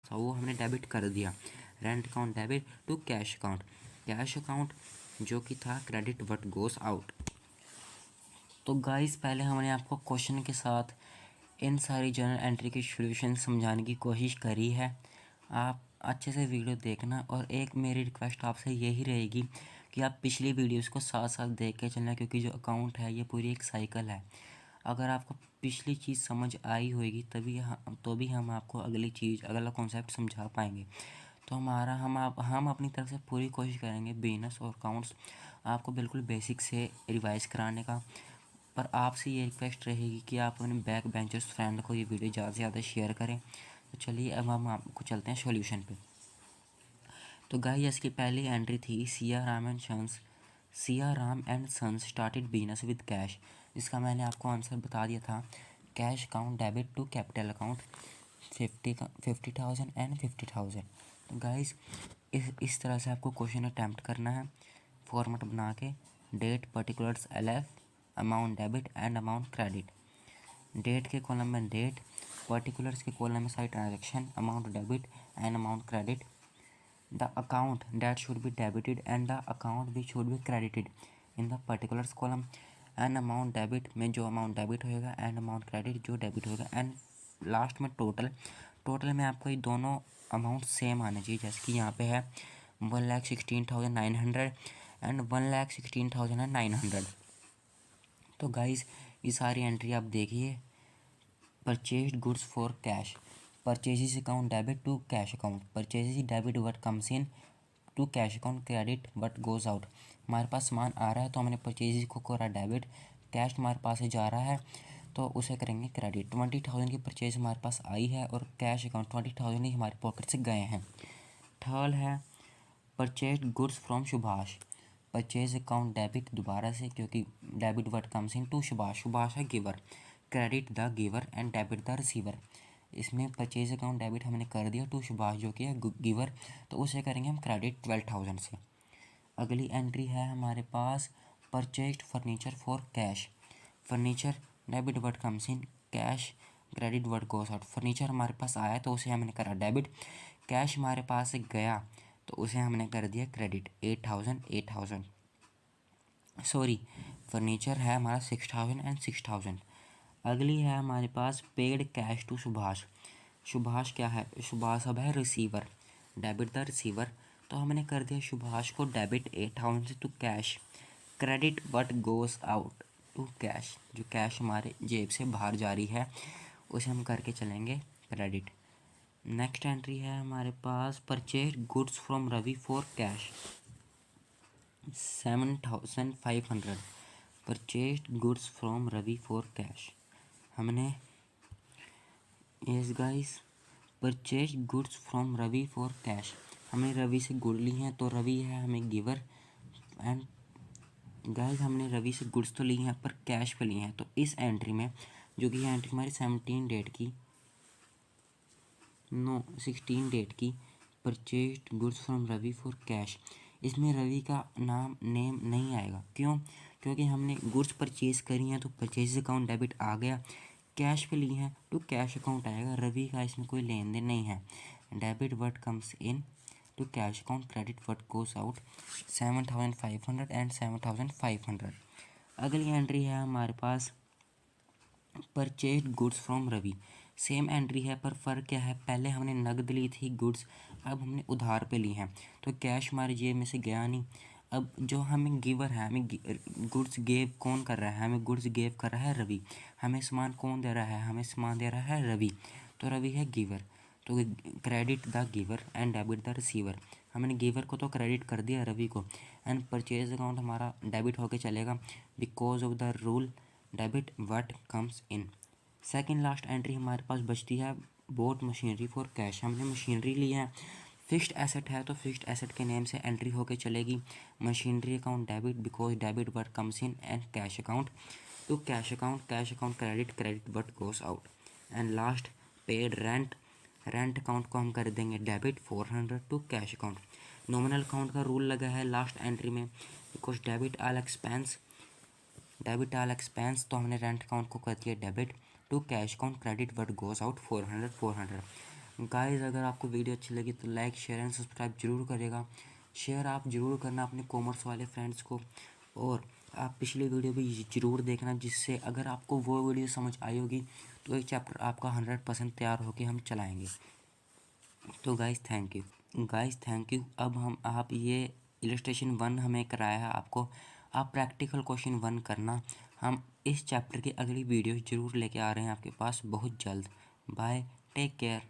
था वो हमने डेबिट कर दिया। Rent account debit to cash account, cash account जो कि था क्रेडिट व्हाट गोस आउट। तो गाइस पहले हमने आपको क्वेश्चन के साथ इन सारी जर्नल एंट्री की सॉल्यूशन समझाने की कोशिश करी है। आप अच्छे से वीडियो देखना और एक मेरी रिक्वेस्ट आपसे यही रहेगी कि आप पिछली वीडियोस को साथ साथ देख के चलना, क्योंकि जो अकाउंट है ये पूरी एक साइकिल है। अगर आपको पिछली चीज़ समझ आई होगी तो भी हम आपको अगली चीज़ अगला कॉन्सेप्ट समझा पाएंगे। तो हम अपनी तरफ से पूरी कोशिश करेंगे बिजनेस और अकाउंट्स आपको बिल्कुल बेसिक से रिवाइज कराने का। पर आपसे ये रिक्वेस्ट रहेगी कि आप अपने बैक बेंचर्स फ्रेंड को ये वीडियो ज़्यादा से ज़्यादा शेयर करें। तो चलिए अब हम आपको चलते हैं सॉल्यूशन पे। तो गाइस इसकी पहली एंट्री थी Siya Ram and sons started business with cash. इसका मैंने आपको आंसर बता दिया था, cash account debit to capital account 50,000 and 50,000। तो गाइस इस तरह से आपको क्वेश्चन अटैम्प्ट करना है फॉर्मेट बना के, date particulars LF, amount debit and amount credit. Date के कॉलम में डेट, पर्टिकुलर्स के कॉलम में सारी transaction, amount debit and amount credit. The account that should be debited and the account which should be credited in the particulars column, and amount debit में जो amount debit होएगा and amount credit जो debit होएगा, and last में total में आपको ये दोनों अमाउंट सेम आने चाहिए। जैसे कि यहाँ पे है 1,16,900 एंड 1,16,900। तो गाइज ये सारी एंट्री आप देखिए। Purchased goods for cash, purchases account debit to cash account, purchases debit what comes in to cash account, credit what goes out. हमारे पास सामान आ रहा है तो हमने परचेजेस को करा डेबिट, कैश हमारे पास से जा रहा है तो उसे करेंगे क्रेडिट। 20,000 की परचेज हमारे पास आई है और कैश अकाउंट 20,000 ही हमारे पॉकेट से गए हैं। थर्ड है purchase goods from Subhash, purchase account debit दोबारा से, क्योंकि debit what comes in to Subhash, Subhash है giver, credit the giver and debit the receiver. इसमें परचेज अकाउंट डेबिट हमने कर दिया टू सुभाष जो कि है गिवर, तो उसे करेंगे हम क्रेडिट 12,000 से। अगली एंट्री है हमारे पास purchased furniture for cash, furniture debit what comes in, cash credit what goes out. Furniture हमारे पास आया तो उसे हमने करा डेबिट, कैश हमारे पास से गया तो उसे हमने कर दिया क्रेडिट 8,000। सॉरी, फर्नीचर है हमारा 6,000 एंड 6,000। अगली है हमारे पास paid cash to Subhash, Subhash क्या है, सुभाष अब है रिसीवर, डेबिट द रिसीवर, तो हमने कर दिया सुभाष को डेबिट 8,000 से to cash, credit what goes out to cash, जो कैश हमारे जेब से बाहर जा रही है उसे हम करके चलेंगे क्रेडिट। नेक्स्ट एंट्री है हमारे पास purchase goods from Ravi for cash 7,500, purchase goods from Ravi for cash. हमने yes guys purchase goods from Ravi for cash, हमने रवि से गुड ली हैं तो रवि है हमें गिवर, एंड गाइस हमने रवि से गुड्स तो ली हैं पर कैश पे ली हैं। तो इस एंट्री में जो कि एंट्री हमारी 16 डेट की purchase goods from Ravi for cash, इसमें रवि का नेम नहीं आएगा। क्यों? क्योंकि हमने गुड्स परचेज करी हैं तो परचेज अकाउंट डेबिट आ गया, कैश पे ली हैं तो कैश अकाउंट आएगा, रवि का इसमें कोई लेन देन नहीं है। Debit what comes in to cash account, credit what goes out 7,500 and 7,500। अगली एंट्री है हमारे पास purchase goods from Ravi, same entry है पर फ़र्क क्या है, पहले हमने नगद ली थी गुड्स, अब हमने उधार पे ली हैं तो कैश हमारी जेब में से गया नहीं। अब जो हमें गिवर है, हमें गुड्स गेव कौन कर रहा है, हमें गुड्स गेव कर रहा है रवि, हमें सामान कौन दे रहा है, हमें सामान दे रहा है रवि, तो रवि है गिवर, तो credit the giver and debit the receiver. हमने गिवर को तो क्रेडिट कर दिया रवि को, एंड परचेज अकाउंट हमारा डेबिट होके चलेगा because of the rule debit what comes in. Second last entry हमारे पास बचती है बोट मशीनरी फॉर कैश, हमने मशीनरी ली है, फिक्स्ड एसेट है तो फिक्स्ड एसेट के नेम से एंट्री होके चलेगी machinery account debit because debit what comes in, and cash account to cash account credit what goes out. And last paid rent account को हम कर देंगे debit 400 to cash account. Nominal account का rule लगा है last entry में because debit all expense, तो हमने रेंट अकाउंट को कर दिया debit to cash account credit what goes out 400। Guys अगर आपको वीडियो अच्छी लगी तो लाइक शेयर एंड सब्सक्राइब जरूर करेगा। शेयर आप ज़रूर करना अपने कॉमर्स वाले फ्रेंड्स को, और आप पिछली वीडियो भी ज़रूर देखना, जिससे अगर आपको वो वीडियो समझ आई होगी तो एक चैप्टर आपका 100% तैयार होकर हम चलाएँगे। तो गाइस थैंक यू। अब हम आप ये इलस्ट्रेशन 1 हमें कराया है आपको, आप प्रैक्टिकल क्वेश्चन 1 करना। हम इस चैप्टर की अगली वीडियो ज़रूर लेके आ रहे हैं आपके पास बहुत जल्द। Bye, take care.